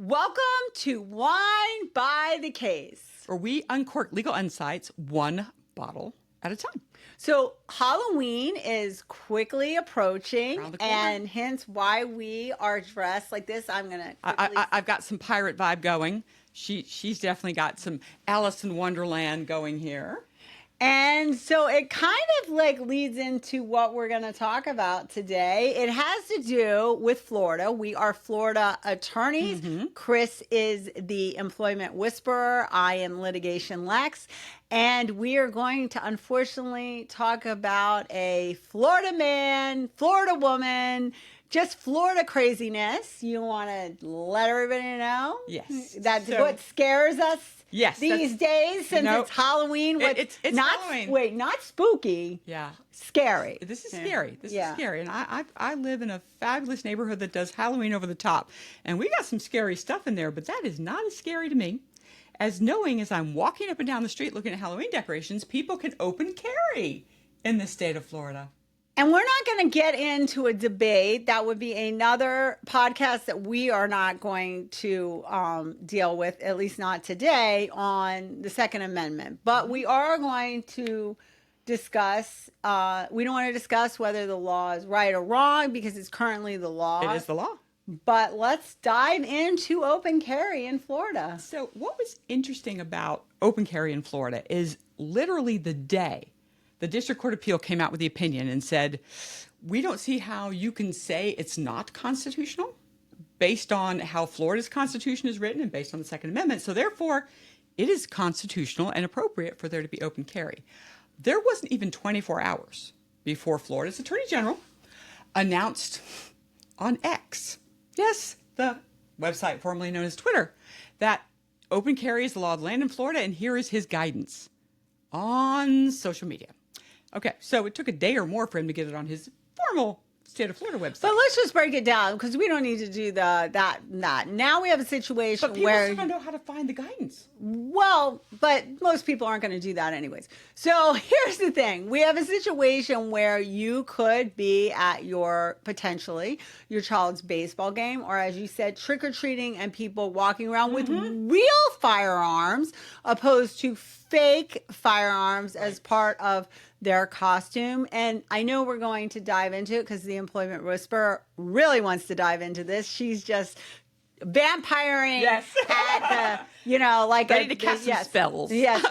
Welcome to Wine by the Case, where we uncork legal insights one bottle at a time. So Halloween is quickly approaching, Around the corner. and hence why we are dressed like this. I'm gonna. I've got some pirate vibe going. She's definitely got some Alice in Wonderland going here. And so it kind of like leads into what we're going to talk about today. It has to do with Florida. We are Florida attorneys. Chris is the employment whisperer. I am litigation Lex. And we are going to unfortunately talk about a Florida man, Florida woman, just Florida craziness. You want to let everybody know? Yes. That's what scares us. Yes, These days, since it's Halloween, it's not Halloween. Wait, not spooky. Yeah, scary. This is scary. This is scary, and I live in a fabulous neighborhood that does Halloween over the top, and we got some scary stuff in there. But that is not as scary to me as knowing as I'm walking up and down the street looking at Halloween decorations, people can open carry in the state of Florida. And we're not going to get into a debate. That would be another podcast that we are not going to deal with, at least not today, on the Second Amendment. But we are going to discuss, we don't want to discuss whether the law is right or wrong because it's currently the law. It is the law. But let's dive into open carry in Florida. So what was interesting about open carry in Florida is literally the day the District Court of Appeal came out with the opinion and said, we don't see how you can say it's not constitutional based on how Florida's Constitution is written and based on the Second Amendment. So therefore, it is constitutional and appropriate for there to be open carry. There wasn't even 24 hours before Florida's Attorney General announced on X, yes, the website formerly known as Twitter, that open carry is the law of the land in Florida, and here is his guidance on social media. Okay, so it took a day or more for him to get it on his formal state of Florida website. But let's just break it down because we don't need to do that. Now we have a situation but people where still don't know how to find the guidance. Well, but most people aren't going to do that anyways. So here's the thing. We have a situation where you could be at potentially your child's baseball game, or as you said, trick-or-treating and people walking around with real firearms opposed to fake firearms as part of their costume. And I know we're going to dive into it because the employment whisperer really wants to dive into this. She's just vampiring at the, like ready to cast some spells. Yes.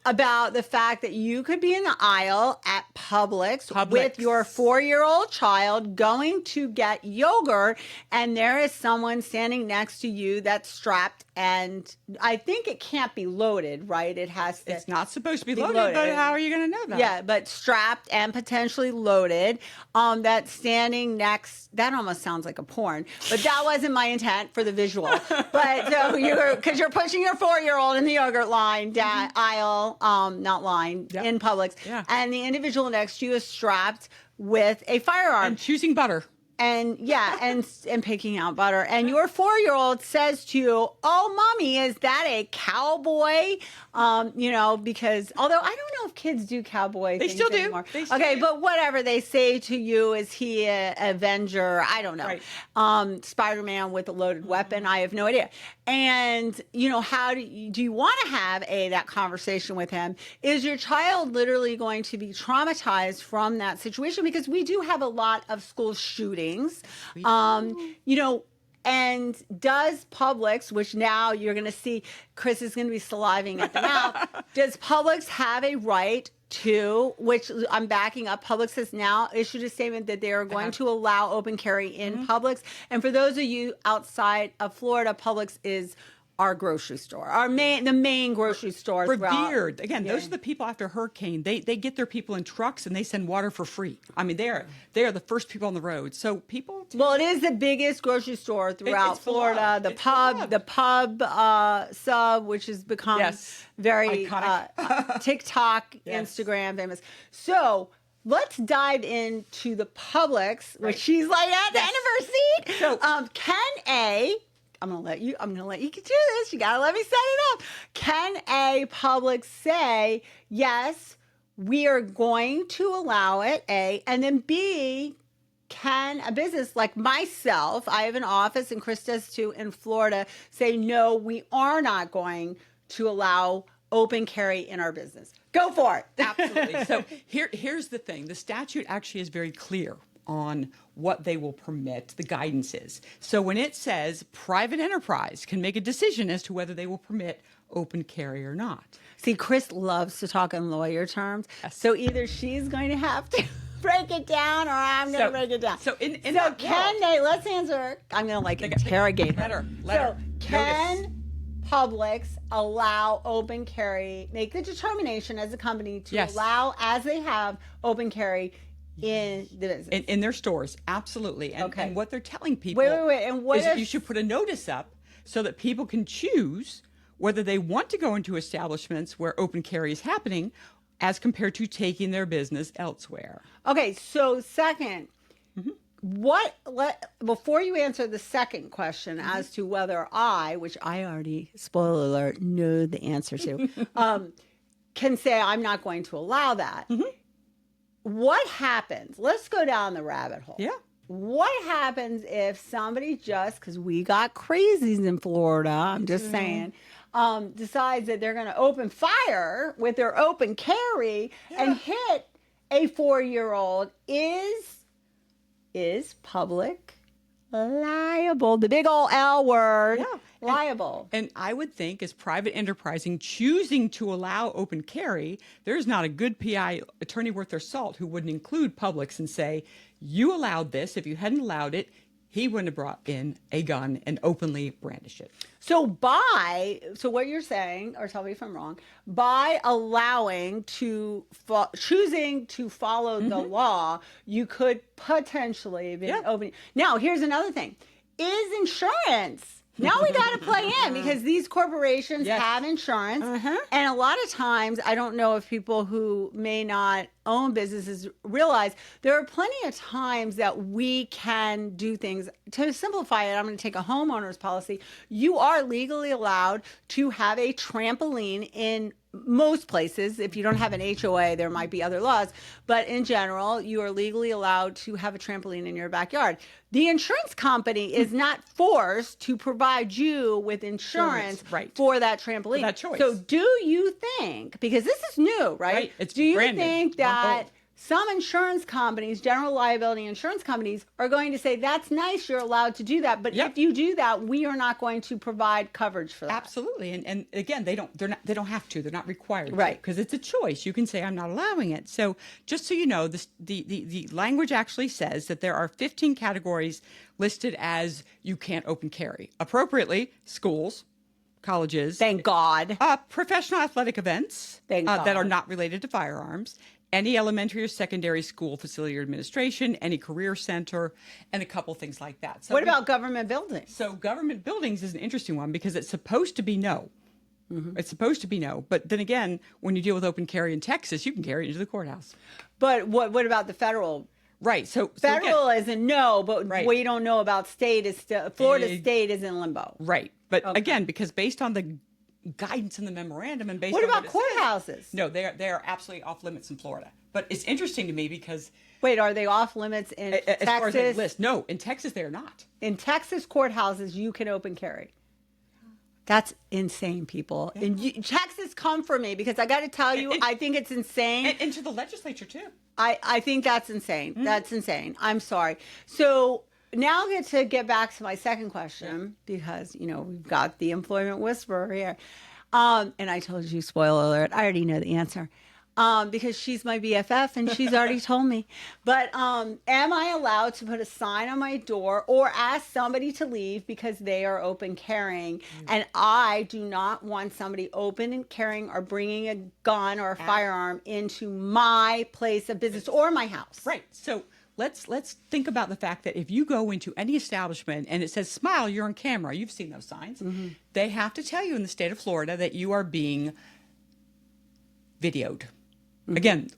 About the fact that you could be in the aisle at Publix with your 4-year-old child going to get yogurt, and there is someone standing next to you that's strapped, and I think it can't be loaded, right? It has to. It's not supposed to be loaded, but how are you going to know that? Yeah, but strapped and potentially loaded. That's standing next. That almost sounds like a porn, but that wasn't my intent for the visual. But so because you're pushing your 4-year-old in the yogurt line aisle, not line in Publix, and the individual next to you is strapped with a firearm and choosing butter. And and picking out butter. And your 4-year-old says to you, "Oh, mommy, is that a cowboy?" Because although I don't know if kids do cowboy things still do. anymore. They still do. But whatever they say to you, is he a Avenger? I don't know. Right. Spider-Man with a loaded weapon. I have no idea. And how do you want to have that conversation with him? Is your child literally going to be traumatized from that situation? Because we do have a lot of school shootings. And does Publix, which now you're going to see Chris is going to be saliving at the mouth, does Publix have a right to, which I'm backing up, Publix has now issued a statement that they are going to allow open carry in Publix. And for those of you outside of Florida, Publix is our grocery store, the main grocery store. Revered. Again, those are the people after hurricane. They get their people in trucks and they send water for free. I mean, they are the first people on the road. So people. Well, it is the biggest grocery store throughout Florida. The pub sub, which has become very TikTok, Instagram famous. So let's dive into the Publix, which she's like at the end of her seat. So, I'm gonna let you get through this. You gotta let me set it up. Can a Publix say, yes, we are going to allow it, A, and then B, can a business like myself, I have an office and Chris does too in Florida, say, no, we are not going to allow open carry in our business? Go for it. Absolutely. So here's the thing. The statute actually is very clear on what they will permit, the guidance is. So when it says private enterprise can make a decision as to whether they will permit open carry or not. See, Chris loves to talk in lawyer terms. Yes. So either she's going to have to break it down or I'm going to break it down. So in so that can they, let's answer, I'm going to like interrogate her. Let her. Can Publix allow open carry, make the determination as a company to Yes. allow, as they have, open carry in the business? In their stores, absolutely. And, Okay. and what they're telling people Wait. And what is that if you should put a notice up so that people can choose whether they want to go into establishments where open carry is happening as compared to taking their business elsewhere. Okay, so second, before you answer the second question as to whether which I already, spoiler alert, know the answer to, can say I'm not going to allow that. What happens? Let's go down the rabbit hole. Yeah. What happens if somebody just, because we got crazies in Florida, I'm just saying, decides that they're going to open fire with their open carry and hit a 4-year-old? Is public liable? The big old L word. Yeah. Liable. And I would think as private enterprising choosing to allow open carry, there's not a good PI attorney worth their salt who wouldn't include Publix and say, you allowed this. If you hadn't allowed it, he wouldn't have brought in a gun and openly brandished it. So what you're saying, or tell me if I'm wrong, by choosing to follow the law, you could potentially be opening. Now, here's another thing. Is insurance. Now we got to play in because these corporations have insurance. And a lot of times, I don't know if people who may not own businesses realize there are plenty of times that we can do things. To simplify it, I'm going to take a homeowner's policy. You are legally allowed to have a trampoline in most places. If you don't have an HOA, there might be other laws. But in general, you are legally allowed to have a trampoline in your backyard. The insurance company is not forced to provide you with insurance for that trampoline. For that choice. So do you think, because this is new, right? It's do you brand new. think that some insurance companies, general liability insurance companies, are going to say, that's nice, you're allowed to do that, but if you do that, we are not going to provide coverage for that? Absolutely. And again, they don't have to. They're not required Right. to, because it's a choice. You can say, I'm not allowing it. So just so you know, the language actually says that there are 15 categories listed as you can't open carry. Appropriately, schools, colleges. Thank God. Professional athletic events Thank God. that are not related to firearms. Any elementary or secondary school facility or administration, any career center, and a couple things like that. So what about government buildings? So government buildings is an interesting one because it's supposed to be no. It's supposed to be no. But then again, when you deal with open carry in Texas, you can carry it into the courthouse. But what about the federal? Right. So Federal again, is a no, but what you don't know about state is still, Florida state is in limbo. right. But again, because based on the guidance in the memorandum and based What on about what it says, courthouses? no, they are absolutely off limits in Florida. But it's interesting to me because Wait, are they off limits in as far as they Texas? list, no, in Texas they are not. In Texas courthouses, you can open carry. That's insane, people. And Texas, come for me because I got to tell you, I think it's insane. And to the legislature too. I think that's insane. That's insane. I'm sorry. So now I get back to my second question because, we've got the employment whisperer here. And I told you, spoiler alert, I already know the answer. Because she's my BFF and she's already told me. But am I allowed to put a sign on my door or ask somebody to leave because they are open carrying? And I do not want somebody open and carrying or bringing a gun or a firearm into my place of business or my house. Right. So let's think about the fact that if you go into any establishment and it says smile, you're on camera. You've seen those signs. They have to tell you in the state of Florida that you are being videoed. Again,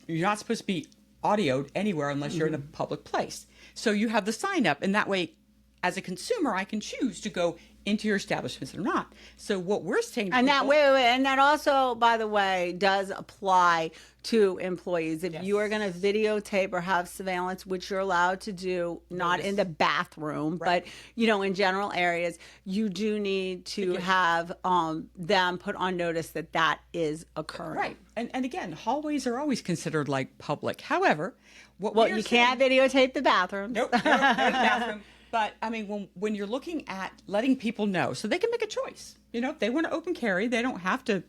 you're not supposed to be audioed anywhere unless you're in a public place. So you have the sign up, and that way, as a consumer, I can choose to go into your establishments or not. So what we're saying to And that people- wait, and that also, by the way, does apply to employees. If Yes. you are going to videotape or have surveillance, which you're allowed to do, not in the bathroom, Right. but in general areas, you do need to have them put on notice that that is occurring. Right. And again, hallways are always considered like public. However, what Well, we are you saying- can't videotape the bathrooms. Nope, no, no, no, the bathroom. But I mean, when you're looking at letting people know, so they can make a choice. If they want to open carry, they don't have to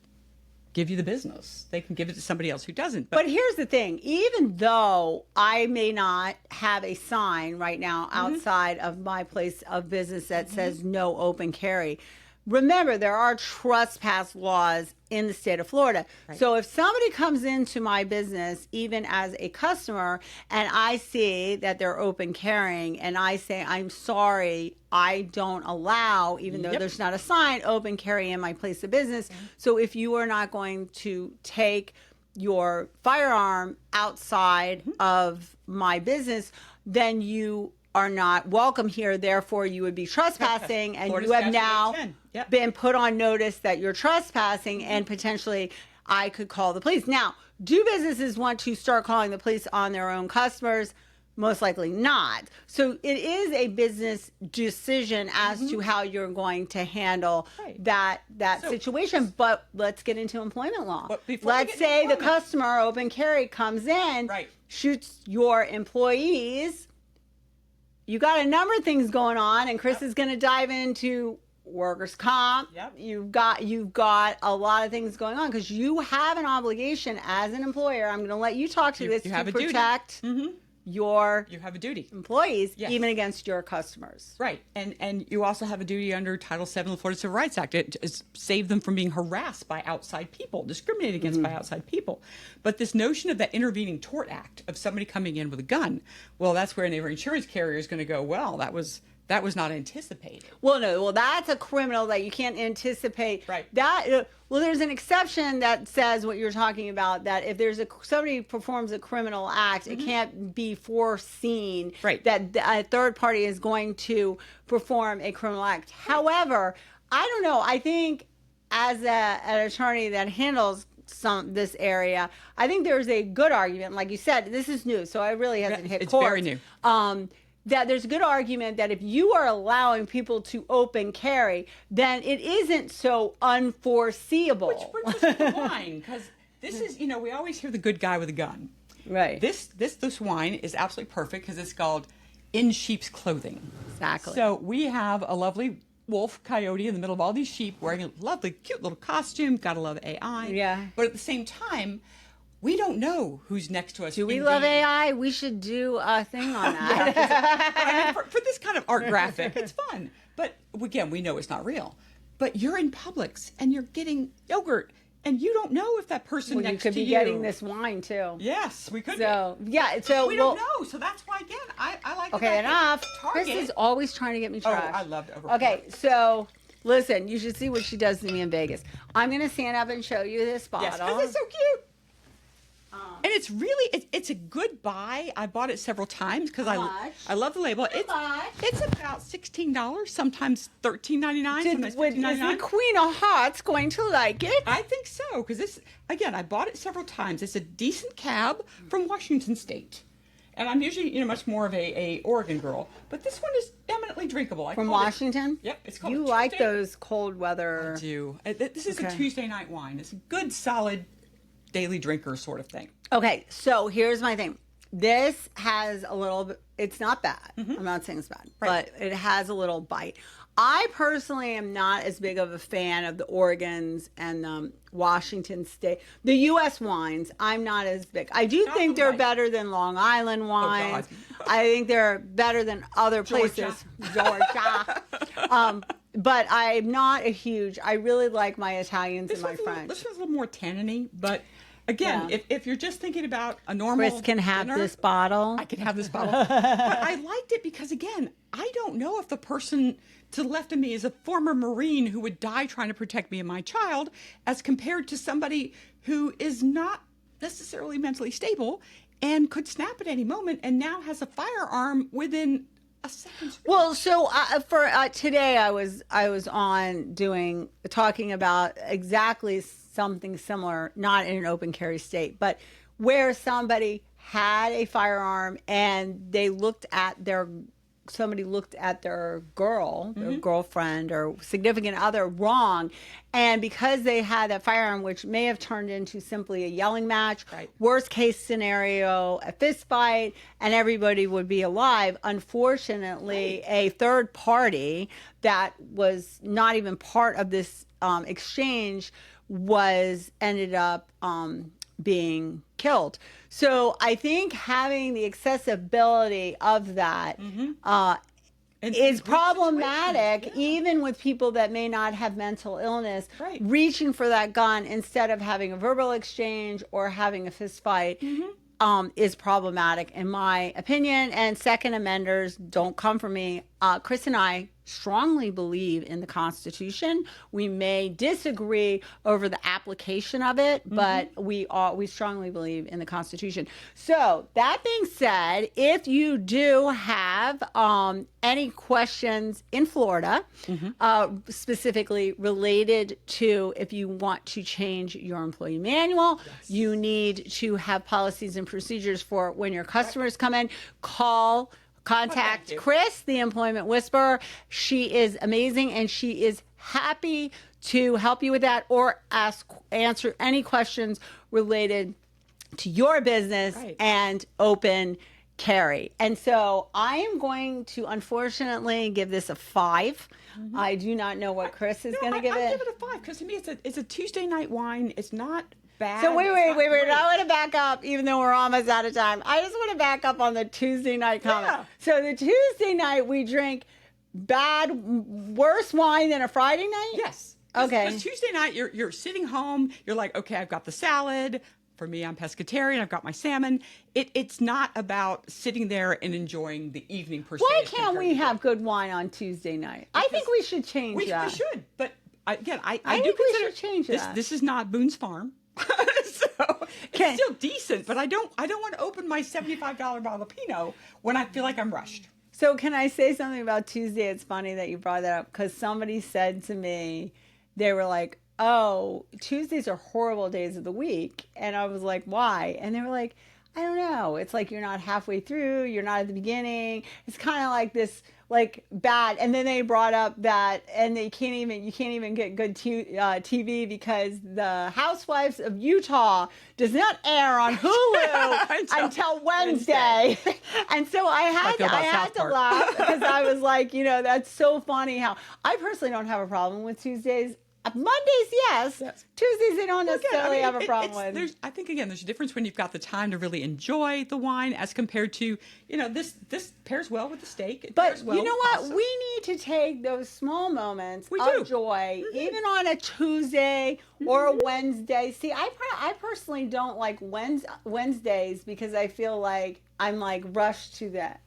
give you the business. They can give it to somebody else who doesn't. But here's the thing, even though I may not have a sign right now outside of my place of business that says no open carry, remember there are trespass laws in the state of Florida. Right. So if somebody comes into my business, even as a customer, and I see that they're open carrying and I say, I'm sorry, I don't allow, even though Yep. there's not a sign, open carry in my place of business. So if you are not going to take your firearm outside of my business, then you are not welcome here. Therefore, you would be trespassing, and Florida you have Statute now 810. Yep. been put on notice that you're trespassing, and potentially I could call the police. Now, do businesses want to start calling the police on their own customers? Most likely not. So it is a business decision as to how you're going to handle Right. that So- situation. But let's get into employment law. But before we Let's get into say the employment- customer, open carry, comes in, Right. shoots your employees. You got a number of things going on, and Chris is going to dive into workers' comp. Yep. You've got a lot of things going on because you have an obligation as an employer. I'm going to let you talk to this you to have a duty. protect your You have a duty. employees, Yes. even against your customers. Right. And you also have a duty under Title VII of the Florida Civil Rights Act to save them from being harassed by outside people, discriminated against by outside people. But this notion of that intervening tort act of somebody coming in with a gun, well, that's where an insurance carrier is going to go, well, that was not anticipated. Well, no. Well, that's a criminal that you can't anticipate. Right. That well, there's an exception that says what you're talking about. That if there's somebody performs a criminal act, it can't be foreseen Right. that a third party is going to perform a criminal act. However, I don't know. I think as an attorney that handles this area, I think there's a good argument. Like you said, this is new, so I really hasn't hit it's court. very new. That there's a good argument that if you are allowing people to open carry, then it isn't so unforeseeable. Which brings us to the wine, because this is, we always hear the good guy with a gun. Right. This wine is absolutely perfect because it's called In Sheep's Clothing. Exactly. So we have a lovely wolf coyote in the middle of all these sheep wearing a lovely, cute little costume. Gotta love AI. Yeah. But at the same time, we don't know who's next to us. Do we in love the- AI? We should do a thing on that. I mean, for this kind of art graphic, it's fun. But again, we know it's not real. But you're in Publix and you're getting yogurt, and you don't know if that person Well, you next could to be you. getting this wine too. Yes, we could. So be. yeah. So we don't know. So that's why again, I like. the Okay, fact that enough. Target. Chris is always trying to get me Oh, trash. I love to overproduce. Okay, so listen, you should see what she does to me in Vegas. I'm gonna stand up and show you this bottle. Yes, because it's so cute. And it's really, it's a good buy. I bought it several times because How much? I love the label. much? It's about $16, sometimes $13.99, sometimes Is the $15.99. Queen of Hearts going to like it? I think so, because this, again, I bought it several times. It's a decent cab from Washington State. And I'm usually, much more of a Oregon girl. But this one is eminently drinkable. From Washington? Yep, it's called You a like Tuesday- those cold weather. I do. This is a Okay. Tuesday night wine. It's a good, solid, daily drinker sort of thing. Okay, so here's my thing. This has a little bit, it's not bad. I'm not saying it's bad, Right. but it has a little bite. I personally am not as big of a fan of the Oregons and Washington State. The U.S. wines, I'm not as big. I do Not think the they're white. better than Long Island wines. God. I think they're better than other places. Georgia. But I'm not a huge, I really like my Italians and my French. This one's a little more tanniny, but again, Yeah. if you're just thinking about a normal Chris can have dinner, this bottle. I can have this bottle. But I liked it because, again, I don't know if the person to the left of me is a former Marine who would die trying to protect me and my child, as compared to somebody who is not necessarily mentally stable and could snap at any moment and now has a firearm within a second. Well, so for today, I was on talking about exactly something similar, not in an open carry state, but where somebody had a firearm and somebody looked at their girlfriend or significant other wrong, and because they had that firearm, which may have turned into simply a yelling match, right. Worst case scenario, a fist fight, and everybody would be alive. Unfortunately, right. A third party that was not even part of this exchange ended up being killed. So I think having the accessibility of that is problematic, even with people that may not have mental illness. Right. Reaching for that gun instead of having a verbal exchange or having a fist fight is problematic, in my opinion. And second amenders, don't come for me. Chris and I strongly believe in the Constitution. We may disagree over the application of it, but we strongly believe in the Constitution. So that being said, if you do have any questions in Florida, specifically related to if you want to change your employee manual, you need to have policies and procedures for when your customers come in, contact Chris, the Employment Whisperer. She is amazing, and she is happy to help you with that or answer any questions related to your business and open carry. And so I am going to unfortunately give this a 5. I do not know what Chris is going to give it. I give it a 5 because to me it's a Tuesday night wine. It's not bad. So wait. I want to back up, even though we're almost out of time. I just want to back up on the Tuesday night comment. Yeah. So the Tuesday night we drink worse wine than a Friday night? Yes. Okay. Because Tuesday night you're sitting home. You're like, okay, I've got the salad. For me, I'm pescatarian. I've got my salmon. It's not about sitting there and enjoying the evening per se. Why can't we have good wine on Tuesday night? I think we should change that. We should. But again, I think do we consider should change that. This is not Boone's Farm. So it's still decent, but I don't want to open my $75 bottle of Pinot when I feel like I'm rushed. So can I say something about Tuesday? It's funny that you brought that up because somebody said to me, they were like, oh, Tuesdays are horrible days of the week. And I was like, why? And they were like, I don't know. It's like you're not halfway through. You're not at the beginning. It's kind of like this, like bad. And then they brought up that, and you can't even get good TV because the Housewives of Utah does not air on Hulu until Wednesday. And so I had to laugh because I was like, that's so funny how I personally don't have a problem with Tuesdays. Mondays, yes. Tuesdays, they don't necessarily have a problem with. I think, again, there's a difference when you've got the time to really enjoy the wine as compared to, this pairs well with the steak. But you know what? We need to take those small moments of joy, even on a Tuesday or a Wednesday. See, I personally don't like Wednesdays because I feel like I'm like rushed to that.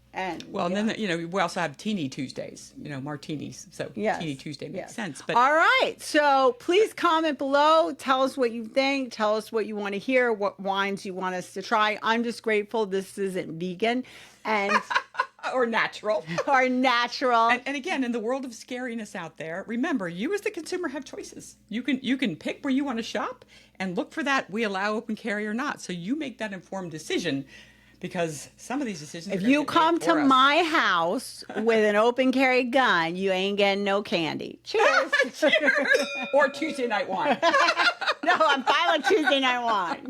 Well, and then, we also have Teeny Tuesdays, martinis. So Teeny Tuesday makes sense. But all right. So please comment below. Tell us what you think. Tell us what you want to hear, what wines you want us to try. I'm just grateful this isn't vegan and or natural. And again, in the world of scariness out there, remember, you as the consumer have choices. You can pick where you want to shop and look for that. We allow open carry or not. So you make that informed decision. Because some of these decisions. If you come to my house with an open carry gun, you ain't getting no candy. Cheers. Cheers. Or Tuesday night wine. No, I'm fine with Tuesday night wine.